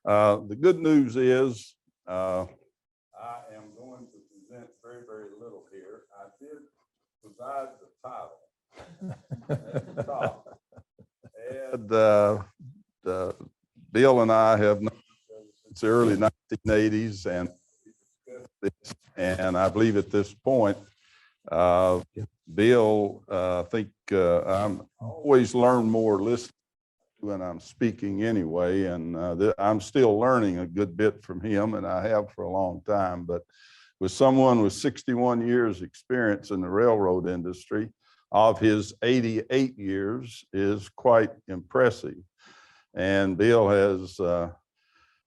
The good news is I am going to present very, very little here. I did provide the title at the top. And Bill and I have known since the early 1980s, and I believe at this point, Bill, I think I'm always learn more listening when I'm speaking anyway, and I'm still learning a good bit from him, and I have for a long time. But with someone with 61 years experience in the railroad industry, of his 88 years is quite impressive. And Bill has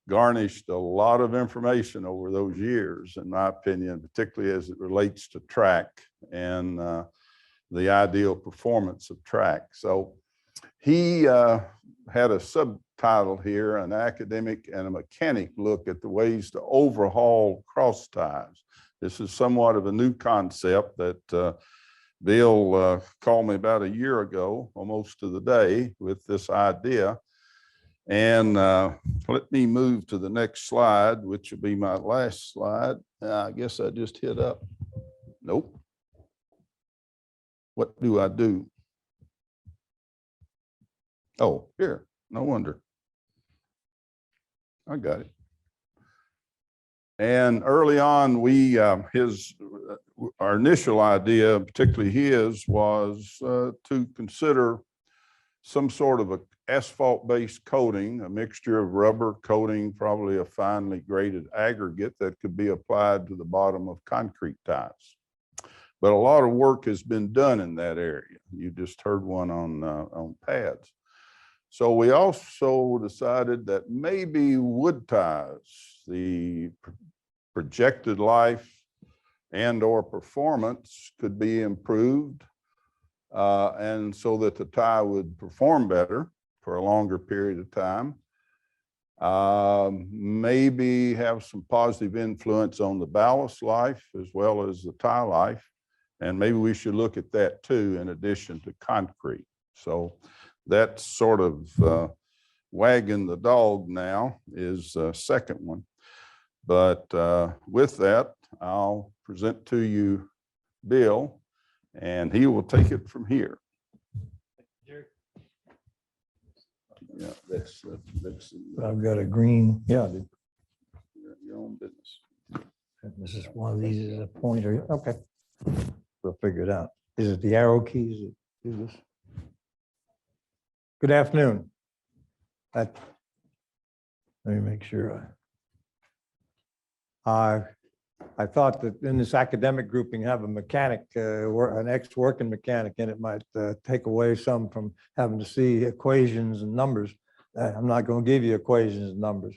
garnished a lot of information over those years, in my opinion, particularly as it relates to track and the ideal performance of track. So he had a subtitle here, An Academic and a Mechanic Look at the Ways to Overhaul Cross Ties. This is somewhat of a new concept that Bill called me about a year ago, almost to the day, with this idea. And let me move to the next slide, which will be my last slide. I guess I just hit up. Nope. What do I do? Oh, here, no wonder. I got it. And early on, our initial idea, particularly his, was to consider some sort of a asphalt-based coating, a mixture of rubber coating, probably a finely graded aggregate that could be applied to the bottom of concrete ties. But a lot of work has been done in that area. You just heard one on pads. So we also decided that maybe wood ties, the projected life and or performance could be improved, and so that the tie would perform better for a longer period of time. Maybe have some positive influence on the ballast life as well as the tie life. And maybe we should look at that too, in addition to concrete. So that's sort of wagging the dog now is the second one. But with that, I'll present to you Bill, and he will take it from here. Yeah, that's I've got a green, yeah, your own business. this is one of these is a pointer. Okay. We'll figure it out. Is it the arrow keys that do this? Good afternoon. Let me make sure. I thought that in this academic grouping, have a mechanic, an ex-working mechanic in it might take away some from having to see equations and numbers. I'm not going to give you equations and numbers.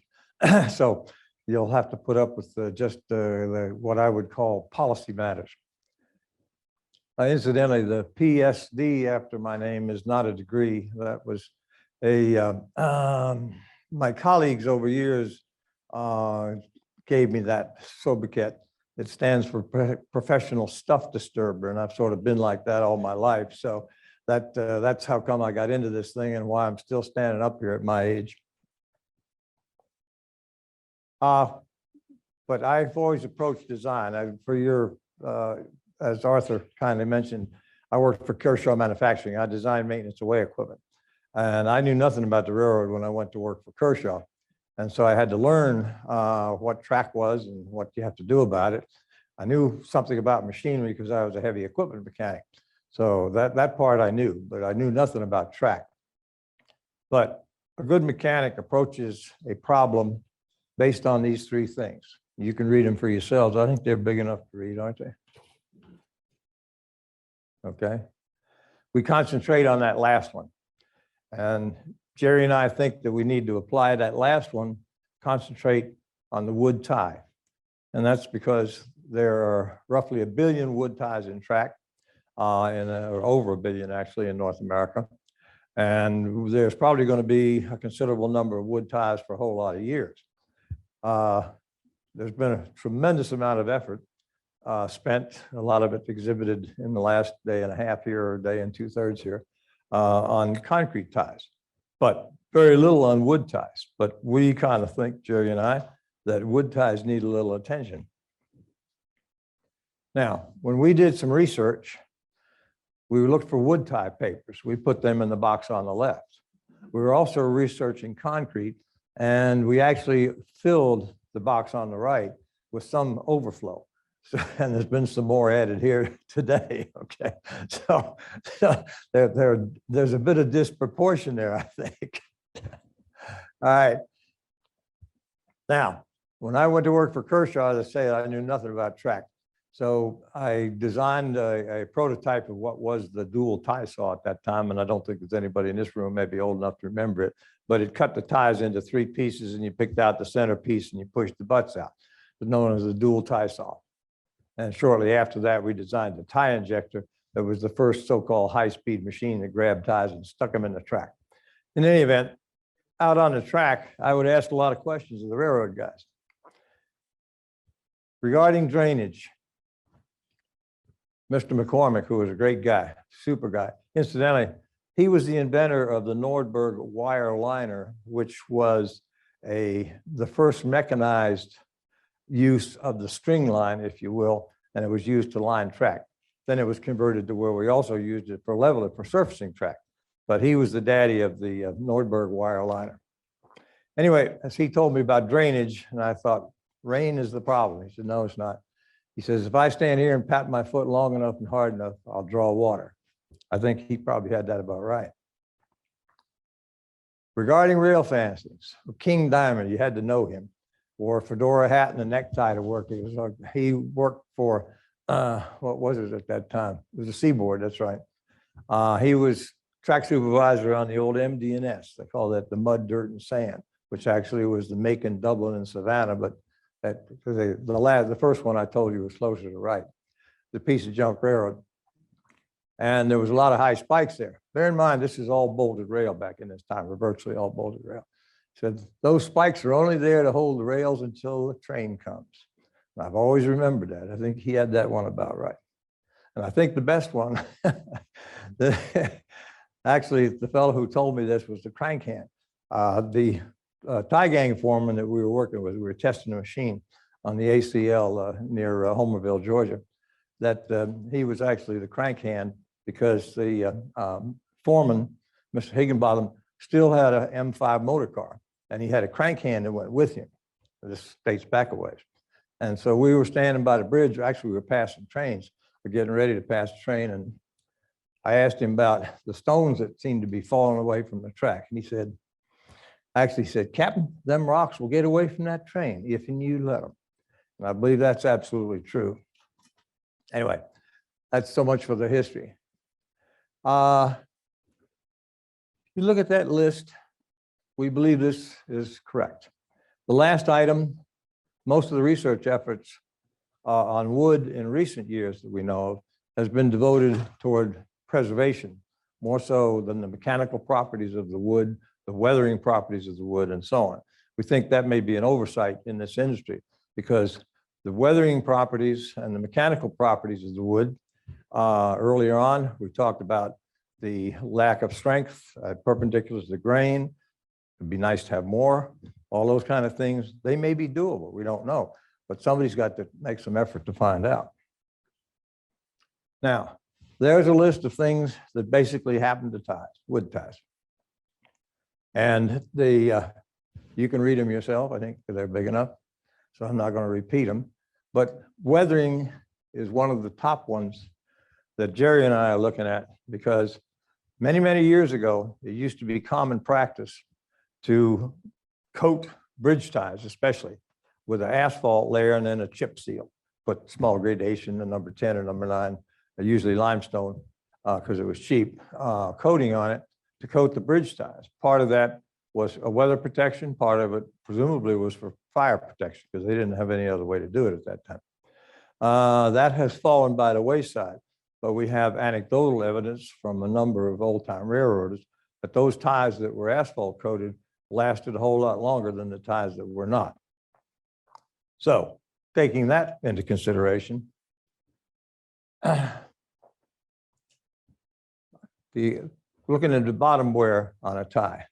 So you'll have to put up with just what I would call policy matters. Incidentally, the PSD after my name is not a degree. That was my colleagues over years gave me that sobriquet. It stands for professional stuff disturber, and I've sort of been like that all my life. So that's how come I got into this thing and why I'm still standing up here at my age. But I've always approached design. As Arthur kindly mentioned, I worked for Kershaw Manufacturing. I designed maintenance of way equipment. And I knew nothing about the railroad when I went to work for Kershaw. And so I had to learn what track was and what you have to do about it. I knew something about machinery because I was a heavy equipment mechanic. So that part I knew, but I knew nothing about track. But a good mechanic approaches a problem based on these three things. You can read them for yourselves. I think they're big enough to read, aren't they? Okay. We concentrate on that last one. And Jerry and I think that we need to apply that last one, concentrate on the wood tie. And that's because there are roughly 1 billion wood ties in track, or over 1 billion actually in North America. And there's probably going to be a considerable number of wood ties for a whole lot of years. There's been a tremendous amount of effort spent, a lot of it exhibited in the last day and a half here, or day and 2/3 here, on concrete ties. But very little on wood ties, but we kind of think, Jerry and I, that wood ties need a little attention. Now, when we did some research, we looked for wood tie papers. We put them in the box on the left. We were also researching concrete, and we actually filled the box on the right with some overflow. So, and there's been some more added here today, okay? So there's a bit of disproportion there, I think. All right. Now, when I went to work for Kershaw, as I say, I knew nothing about track. So I designed a prototype of what was the dual tie saw at that time, and I don't think there's anybody in this room maybe old enough to remember it, but it cut the ties into 3 pieces, and you picked out the center piece and you pushed the butts out. It's known as a dual tie saw. And shortly after that, we designed the tie injector that was the first so-called high-speed machine that grabbed ties and stuck them in the track. In any event, out on the track, I would ask a lot of questions of the railroad guys. Regarding drainage, Mr. McCormick, who was a great guy, super guy. Incidentally, he was the inventor of the Nordberg wire liner, which was the first mechanized use of the string line, if you will, and it was used to line track. Then it was converted to where we also used it for leveling, for surfacing track. But he was the daddy of the Nordberg wire liner. Anyway, as he told me about drainage, and I thought, rain is the problem. He said, no, it's not. He says, if I stand here and pat my foot long enough and hard enough, I'll draw water. I think he probably had that about right. Regarding rail fastenings, King Diamond, you had to know him. Wore a fedora hat and a necktie to work. He worked for, what was it at that time? It was a Seaboard, that's right. He was track supervisor on the old MD&S. They call that the mud, dirt, and sand, which actually was the Macon, Dublin, and Savannah, but the first one I told you was closer to right, the piece of junk railroad. And there was a lot of high spikes there. Bear in mind, this is all bolted rail back in this time, or virtually all bolted rail. Said those spikes are only there to hold the rails until the train comes. And I've always remembered that. I think he had that one about right. And I think the best one, actually, the fellow who told me this was the crank hand. The tie gang foreman that we were working with, we were testing a machine on the ACL near Homerville, Georgia, that he was actually the crank hand because the foreman, Mr. Higginbottom, still had a M5 motor car, and he had a crank hand that went with him. This dates back a ways. And so we were standing by the bridge. Actually, we were passing trains. We're getting ready to pass the train, and I asked him about the stones that seemed to be falling away from the track. And he said, actually said, Captain, them rocks will get away from that train if and you let them. And I believe that's absolutely true. Anyway, that's so much for the history. You look at that list, we believe this is correct. The last item, most of the research efforts on wood in recent years that we know of has been devoted toward preservation, more so than the mechanical properties of the wood, the weathering properties of the wood, and so on. We think that may be an oversight in this industry because the weathering properties and the mechanical properties of the wood, earlier on, we talked about the lack of strength, perpendicular to the grain. It'd be nice to have more, all those kind of things. They may be doable, we don't know, but somebody's got to make some effort to find out. Now, there's a list of things that basically happen to ties, wood ties. And you can read them yourself, I think, because they're big enough. So I'm not going to repeat them. But weathering is one of the top ones that Jerry and I are looking at because many, many years ago, it used to be common practice to coat bridge ties, especially with an asphalt layer and then a chip seal. Put small gradation, the number 10 or number 9, usually limestone because it was cheap, coating on it to coat the bridge ties. Part of that was a weather protection. Part of it presumably was for fire protection because they didn't have any other way to do it at that time. That has fallen by the wayside, but we have anecdotal evidence from a number of old-time railroaders that those ties that were asphalt coated lasted a whole lot longer than the ties that were not. So taking that into consideration, looking at the bottom wear on a tie.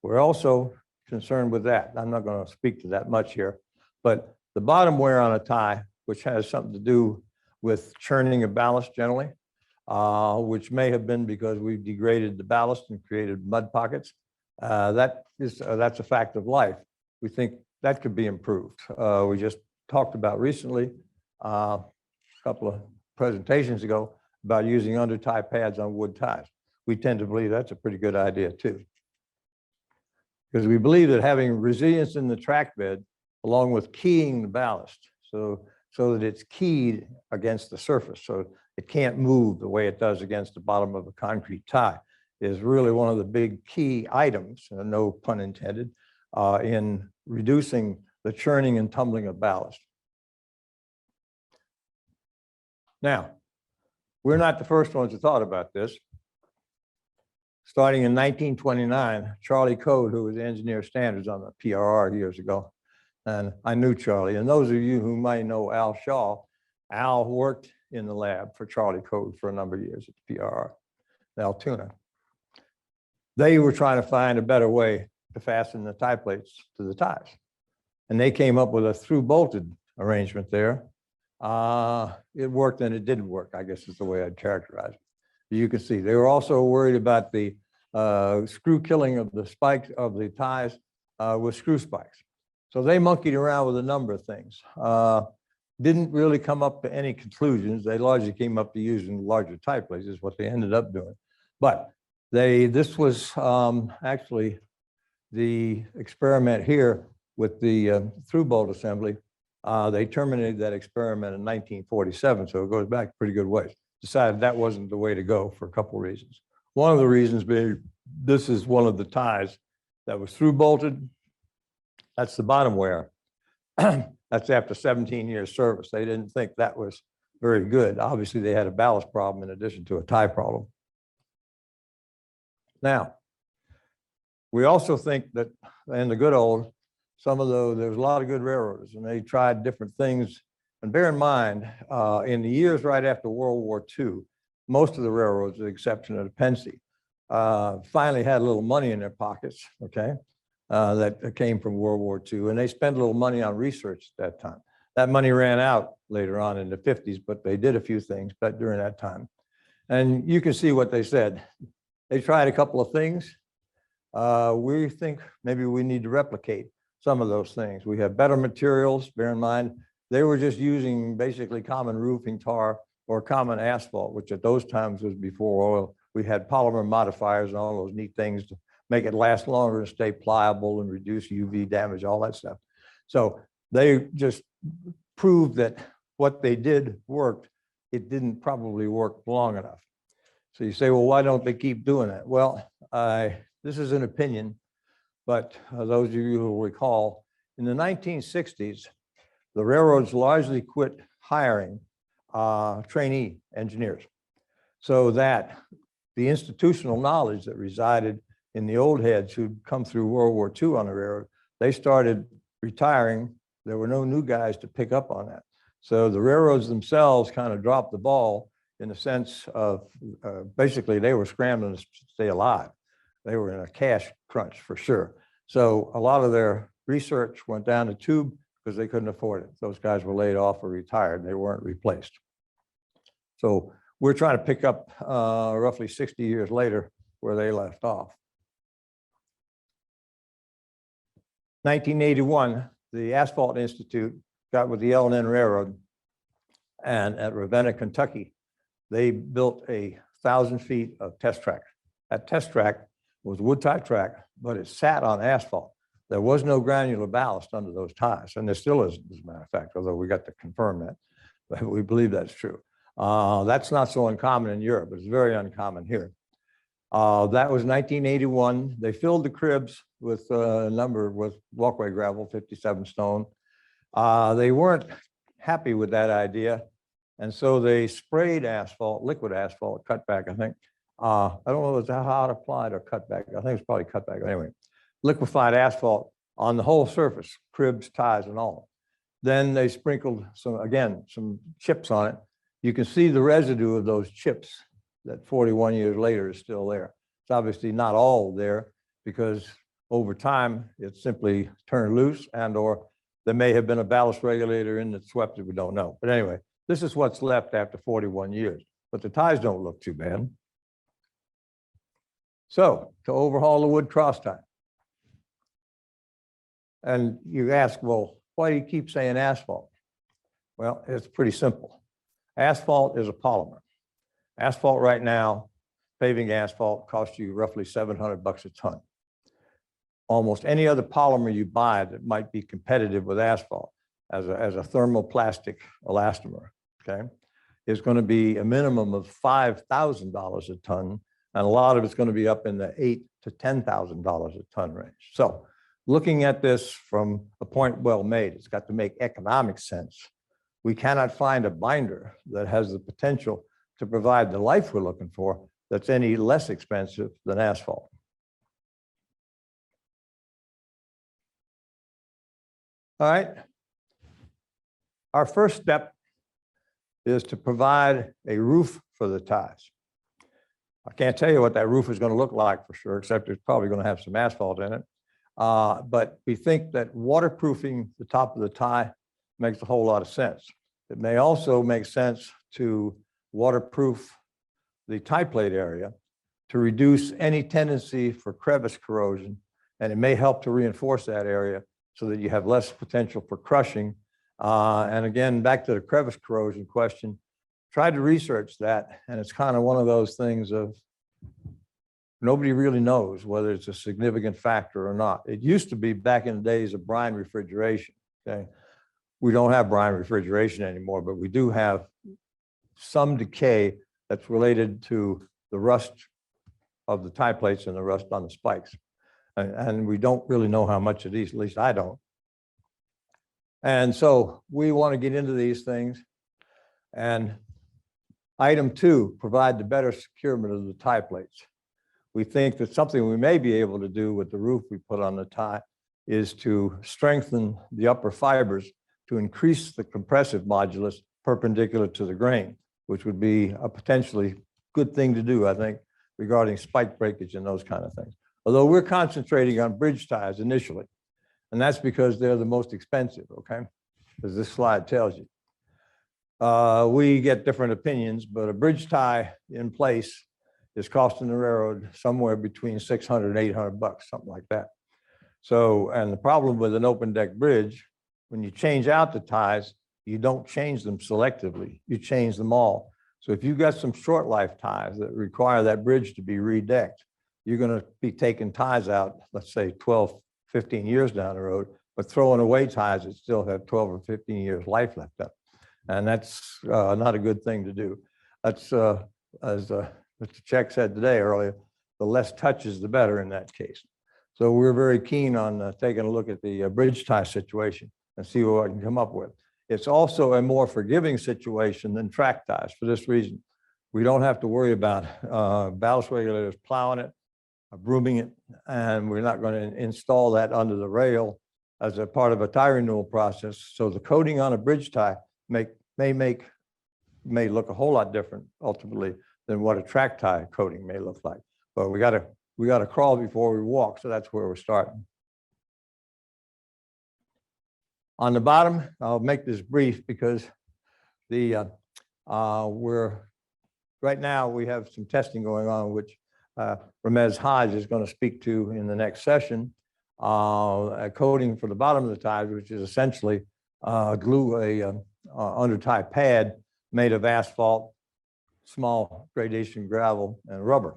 We're also concerned with that. I'm not going to speak to that much here, but the bottom wear on a tie, which has something to do with churning of ballast generally, which may have been because we've degraded the ballast and created mud pockets. That's a fact of life. We think that could be improved. We just talked about recently, a couple of presentations ago, about using under tie pads on wood ties. We tend to believe that's a pretty good idea too. Because we believe that having resilience in the track bed, along with keying the ballast, so that it's keyed against the surface, so it can't move the way it does against the bottom of a concrete tie, is really one of the big key items, no pun intended, in reducing the churning and tumbling of ballast. Now, we're not the first ones who thought about this. Starting in 1929, Charlie Code, who was engineer standards on the PRR years ago, and I knew Charlie. And those of you who might know Al Shaw, Al worked in the lab for Charlie Code for a number of years at the PRR, Altoona. They were trying to find a better way to fasten the tie plates to the ties. And they came up with a through bolted arrangement there. It worked and it didn't work, I guess is the way I'd characterize it. You can see they were also worried about the screw killing of the spikes of the ties with screw spikes. So they monkeyed around with a number of things. Didn't really come up to any conclusions. They largely came up to using larger tie plates is what they ended up doing. But this was actually the experiment here with the through bolt assembly. They terminated that experiment in 1947, so it goes back a pretty good ways. Decided that wasn't the way to go for a couple of reasons. One of the reasons being, this is one of the ties that was through bolted. That's the bottom wear. That's after 17 years service. They didn't think that was very good. Obviously, they had a ballast problem in addition to a tie problem. Now, we also think that in the good old, there's a lot of good railroads and they tried different things. And bear in mind, in the years right after World War II, most of the railroads, with the exception of the Pennsy, finally had a little money in their pockets, okay, that came from World War II. And they spent a little money on research at that time. That money ran out later on in the 50s, but they did a few things during that time. And you can see what they said. They tried a couple of things. We think maybe we need to replicate some of those things. We have better materials, bear in mind, they were just using basically common roofing tar or common asphalt, which at those times was before oil. We had polymer modifiers and all those neat things to make it last longer and stay pliable and reduce UV damage, all that stuff. So they just proved that what they did worked. It didn't probably work long enough. So you say, well, why don't they keep doing that? Well, this is an opinion, but those of you who will recall, in the 1960s, the railroads largely quit hiring trainee engineers, so that the institutional knowledge that resided in the old heads who'd come through World War II on the railroad, they started retiring. There were no new guys to pick up on that. So the railroads themselves kind of dropped the ball in the sense of basically they were scrambling to stay alive. They were in a cash crunch for sure. So a lot of their research went down the tube because they couldn't afford it. Those guys were laid off or retired. They weren't replaced. So we're trying to pick up roughly 60 years later where they left off. 1981, the Asphalt Institute got with the L&N Railroad, and at Ravenna, Kentucky, they built 1,000 feet of test track. That test track was wood tie track, but it sat on asphalt. There was no granular ballast under those ties, and there still isn't, as a matter of fact, although we got to confirm that, but we believe that's true. That's not so uncommon in Europe, but it's very uncommon here. That was 1981. They filled the cribs with with walkway gravel, 57 stone. They weren't happy with that idea, and so they sprayed asphalt, liquid asphalt, cutback, I think. I don't know if it's how it applied or cutback. I think it's probably cutback. Anyway, liquefied asphalt on the whole surface, cribs, ties, and all. Then they sprinkled some chips on it. You can see the residue of those chips that 41 years later is still there. It's obviously not all there because Over time, it's simply turned loose and or there may have been a ballast regulator in that swept it, we don't know. But anyway, this is what's left after 41 years, but the ties don't look too bad. So to overhaul the wood cross tie. And you ask, well, why do you keep saying asphalt? Well, it's pretty simple. Asphalt is a polymer. Asphalt right now, paving asphalt costs you roughly $700 a ton. Almost any other polymer you buy that might be competitive with asphalt as a thermoplastic elastomer, okay, is going to be a minimum of $5,000 a ton. And a lot of it's going to be up in the $8,000 to $10,000 a ton range. So looking at this from a point well made, it's got to make economic sense. We cannot find a binder that has the potential to provide the life we're looking for that's any less expensive than asphalt. All right. Our first step is to provide a roof for the ties. I can't tell you what that roof is going to look like for sure, except it's probably going to have some asphalt in it. But we think that waterproofing the top of the tie makes a whole lot of sense. It may also make sense to waterproof the tie plate area to reduce any tendency for crevice corrosion. And it may help to reinforce that area so that you have less potential for crushing. And again, back to the crevice corrosion question, tried to research that. And it's kind of one of those things of nobody really knows whether it's a significant factor or not. It used to be back in the days of brine refrigeration. Okay. We don't have brine refrigeration anymore, but we do have some decay that's related to the rust of the tie plates and the rust on the spikes. And we don't really know how much of these, at least I don't. And so we want to get into these things. And item 2, provide the better securement of the tie plates. We think that something we may be able to do with the roof we put on the tie is to strengthen the upper fibers to increase the compressive modulus perpendicular to the grain, which would be a potentially good thing to do, I think, regarding spike breakage and those kind of things. Although we're concentrating on bridge ties initially, and that's because they're the most expensive, okay? As this slide tells you. We get different opinions, but a bridge tie in place is costing the railroad somewhere between $600 and $800, something like that. So, and the problem with an open deck bridge, when you change out the ties, you don't change them selectively, you change them all. So if you've got some short life ties that require that bridge to be redecked, you're going to be taking ties out, let's say 12, 15 years down the road, but throwing away ties that still have 12 or 15 years life left up. And that's not a good thing to do. That's, as Mr. Check said today earlier, the less touches, the better in that case. So we're very keen on taking a look at the bridge tie situation and see what I can come up with. It's also a more forgiving situation than track ties for this reason. We don't have to worry about ballast regulators plowing it, brooming it, and we're not going to install that under the rail as a part of a tie renewal process. So the coating on a bridge tie may look a whole lot different ultimately than what a track tie coating may look like. But we got to crawl before we walk, so that's where we're starting. On the bottom, I'll make this brief because the right now we have some testing going on, which Ramez Hodge is going to speak to in the next session. A coating for the bottom of the ties, which is essentially glue under tie pad made of asphalt, small gradation gravel, and rubber.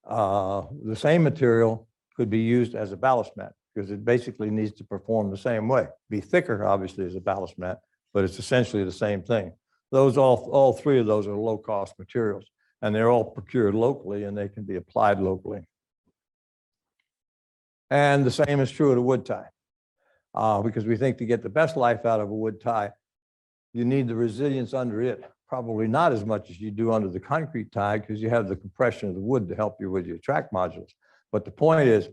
The same material could be used as a ballast mat because it basically needs to perform the same way. Be thicker, obviously, as a ballast mat, but it's essentially the same thing. Those all 3 of those are low-cost materials, and they're all procured locally, and they can be applied locally. And the same is true of the wood tie, because we think to get the best life out of a wood tie, you need the resilience under it, probably not as much as you do under the concrete tie because you have the compression of the wood to help you with your track modulus. But the point is,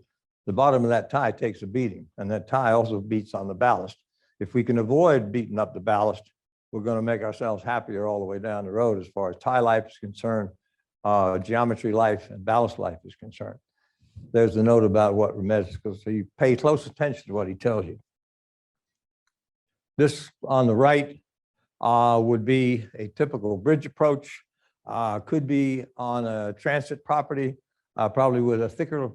the bottom of that tie takes a beating, and that tie also beats on the ballast. If we can avoid beating up the ballast, we're going to make ourselves happier all the way down the road as far as tie life is concerned, geometry life, and ballast life is concerned. there's a note about what Ramesh, because you pay close attention to what he tells you. This on the right would be a typical bridge approach. Could be on a transit property, probably with a thicker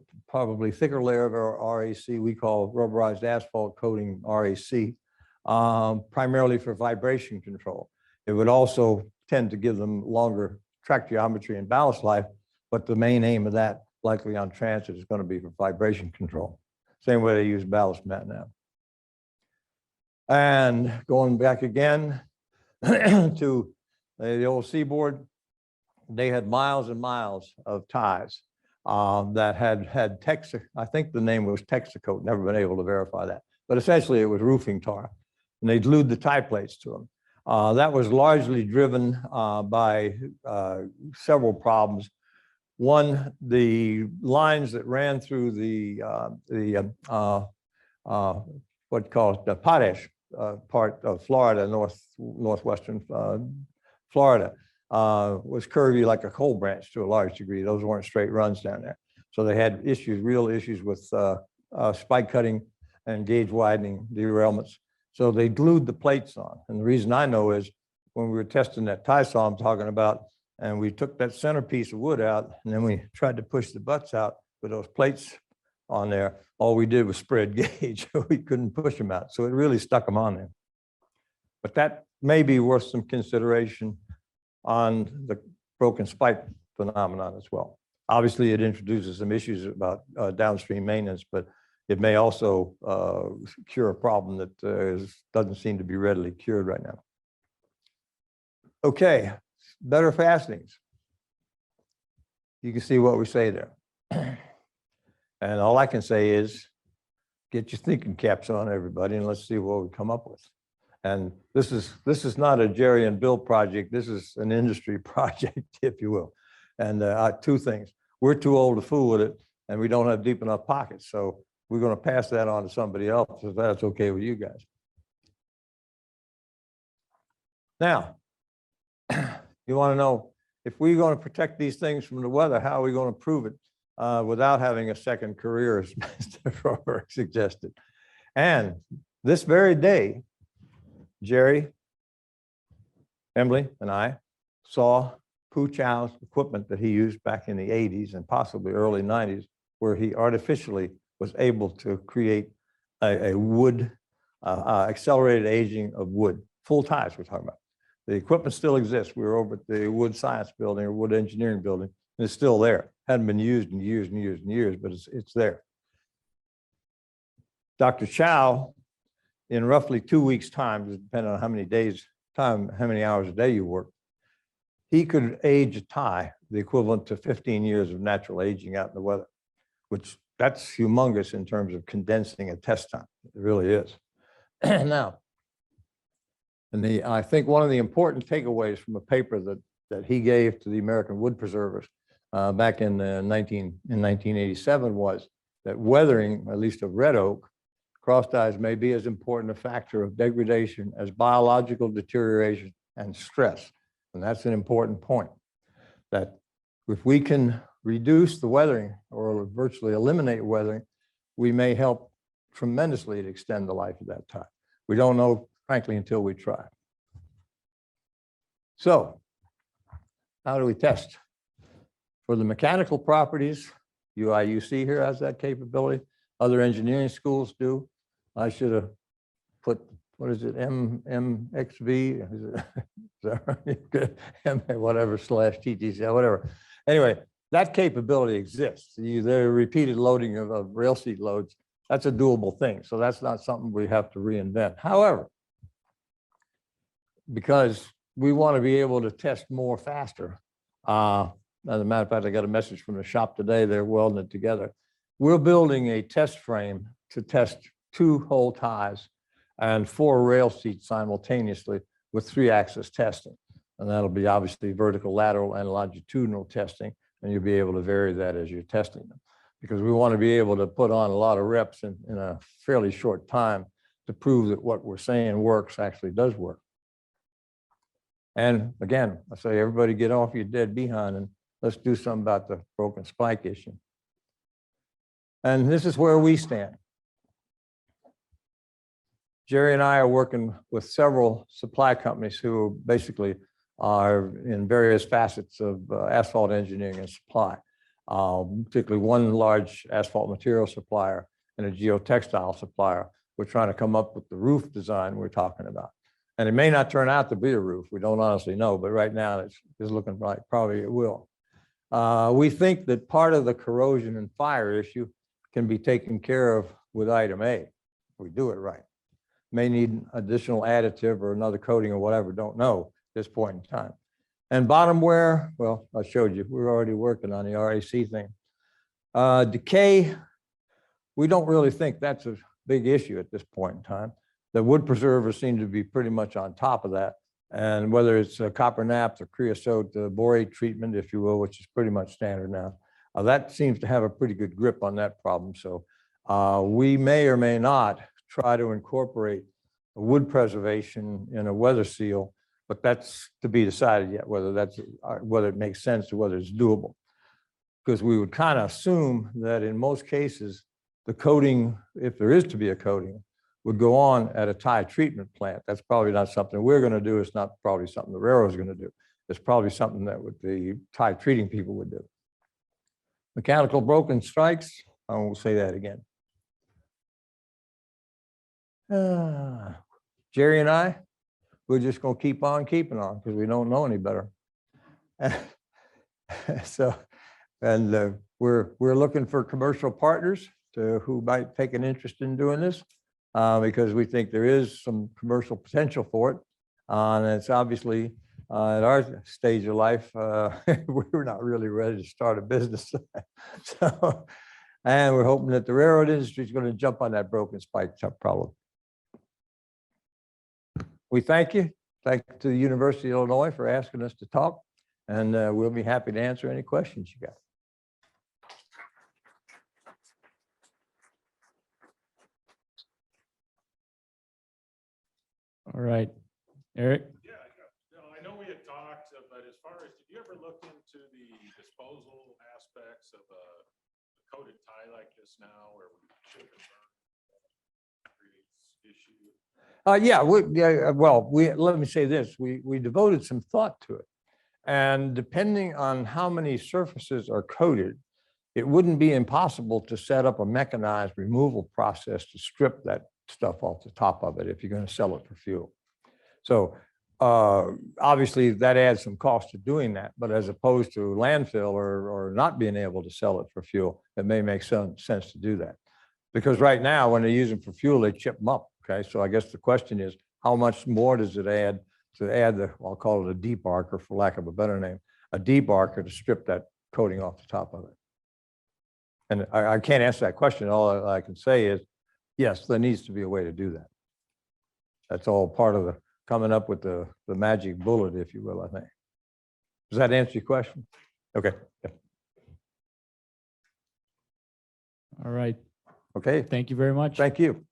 layer of our RAC, we call rubberized asphalt coating RAC, primarily for vibration control. It would also tend to give them longer track geometry and ballast life, but the main aim of that, likely on transit, is going to be for vibration control. Same way they use ballast mat now. And going back again to the old seaboard, they had miles and miles of ties that had I think the name was Texacoat, never been able to verify that, but essentially it was roofing tar, and they glued the tie plates to them. That was largely driven by several problems. One, the lines that ran through what called the potash part of Florida, northwestern Florida, was curvy like a coal branch to a large degree. Those weren't straight runs down there. So they had real issues with spike cutting and gauge widening derailments. So they glued the plates on. And the reason I know is when we were testing that tie saw I'm talking about, and we took that centerpiece of wood out, and then we tried to push the butts out with those plates on there. All we did was spread gauge. We couldn't push them out. So it really stuck them on there. But that may be worth some consideration on the broken spike phenomenon as well. Obviously, it introduces some issues about downstream maintenance, but it may also cure a problem that doesn't seem to be readily cured right now. Okay, better fastenings. You can see what we say there. And all I can say is, get your thinking caps on, everybody, and let's see what we come up with. And this is not a Jerry and Bill project. This is an industry project, if you will. And two things. We're too old to fool with it, and we don't have deep enough pockets. So we're going to pass that on to somebody else if that's okay with you guys. Now, you want to know, if we're going to protect these things from the weather, how are we going to prove it without having a second career, as Mr. Froberg suggested? And this very day, Jerry, Emily, and I saw Pu Chow's equipment that he used back in the 80s and possibly early 90s, where he artificially was able to create a wood, accelerated aging of wood, full ties we're talking about. The equipment still exists. We were over at the Wood Science Building or Wood Engineering Building, and it's still there. Hadn't been used in years and years and years, but it's there. Dr. Chow, in roughly 2 weeks' time, depending on how many days time, how many hours a day you work, he could age a tie the equivalent to 15 years of natural aging out in the weather, which that's humongous in terms of condensing a test time. It really is. Now, and I think one of the important takeaways from a paper that he gave to the American Wood Preservers back in 1987 was that weathering, at least of red oak, cross ties may be as important a factor of degradation as biological deterioration and stress. And that's an important point, that if we can reduce the weathering or virtually eliminate weathering, we may help tremendously to extend the life of that tie. We don't know, frankly, until we try. So how do we test? For the mechanical properties, UIUC here has that capability. Other engineering schools do. I should have put, what is it, MXV? Is it whatever slash TTC, whatever. Anyway, that capability exists. The repeated loading of rail seat loads, that's a doable thing. So that's not something we have to reinvent. However, because we want to be able to test more faster. As a matter of fact, I got a message from the shop today. They're welding it together. We're building a test frame to test 2 whole ties and 4 rail seats simultaneously with 3-axis testing. And that'll be obviously vertical, lateral, and longitudinal testing. And you'll be able to vary that as you're testing them, because we want to be able to put on a lot of reps in a fairly short time to prove that what we're saying works actually does work. And again, I say, everybody get off your dead behind and let's do something about the broken spike issue. And this is where we stand. Jerry and I are working with several supply companies who basically are in various facets of asphalt engineering and supply, particularly one large asphalt material supplier and a geotextile supplier. We're trying to come up with the roof design we're talking about. And it may not turn out to be a roof. We don't honestly know, but right now it's looking like probably it will. We think that part of the corrosion and fire issue can be taken care of with item A, if we do it right. May need additional additive or another coating or whatever, don't know at this point in time. And bottom wear, well, I showed you, we're already working on the RAC thing. Decay, we don't really think that's a big issue at this point in time. The wood preservers seem to be pretty much on top of that. And whether it's copper naps or creosote borate treatment, if you will, which is pretty much standard now, that seems to have a pretty good grip on that problem. So we may or may not try to incorporate wood preservation in a weather seal, but that's to be decided yet, whether it makes sense or whether it's doable. Because we would kind of assume that in most cases, the coating, if there is to be a coating, would go on at a tie treatment plant. That's probably not something we're going to do. It's not probably something the railroad's going to do. It's probably something that the tie treating people would do. Mechanical broken strikes, I won't say that again. Jerry and I, we're just going to keep on keeping on because we don't know any better. So, and we're looking for commercial partners who might take an interest in doing this because we think there is some commercial potential for it. And it's obviously at our stage of life, we're not really ready to start a business. So, and we're hoping that the railroad industry is going to jump on that broken spike problem. We thank you. Thank you to the University of Illinois for asking us to talk, and we'll be happy to answer any questions you got. All right, Eric. Yeah, I know we had talked, but as far as, did you ever look into the disposal aspects of a coated tie like this now, where we should burn creates issue? Yeah, let me say this. We devoted some thought to it. And depending on how many surfaces are coated, it wouldn't be impossible to set up a mechanized removal process to strip that stuff off the top of it if you're going to sell it for fuel. So obviously that adds some cost to doing that, but as opposed to landfill or not being able to sell it for fuel, it may make some sense to do that. Because right now, when they use them for fuel, they chip them up. Okay, so I guess the question is, how much more does it add to I'll call it a debarker for lack of a better name, a debarker to strip that coating off the top of it? And I can't answer that question. All I can say is, yes, there needs to be a way to do that. That's all part of the coming up with the magic bullet, if you will, I think. Does that answer your question? Okay. Yeah. All right. Okay. Thank you very much. Thank you.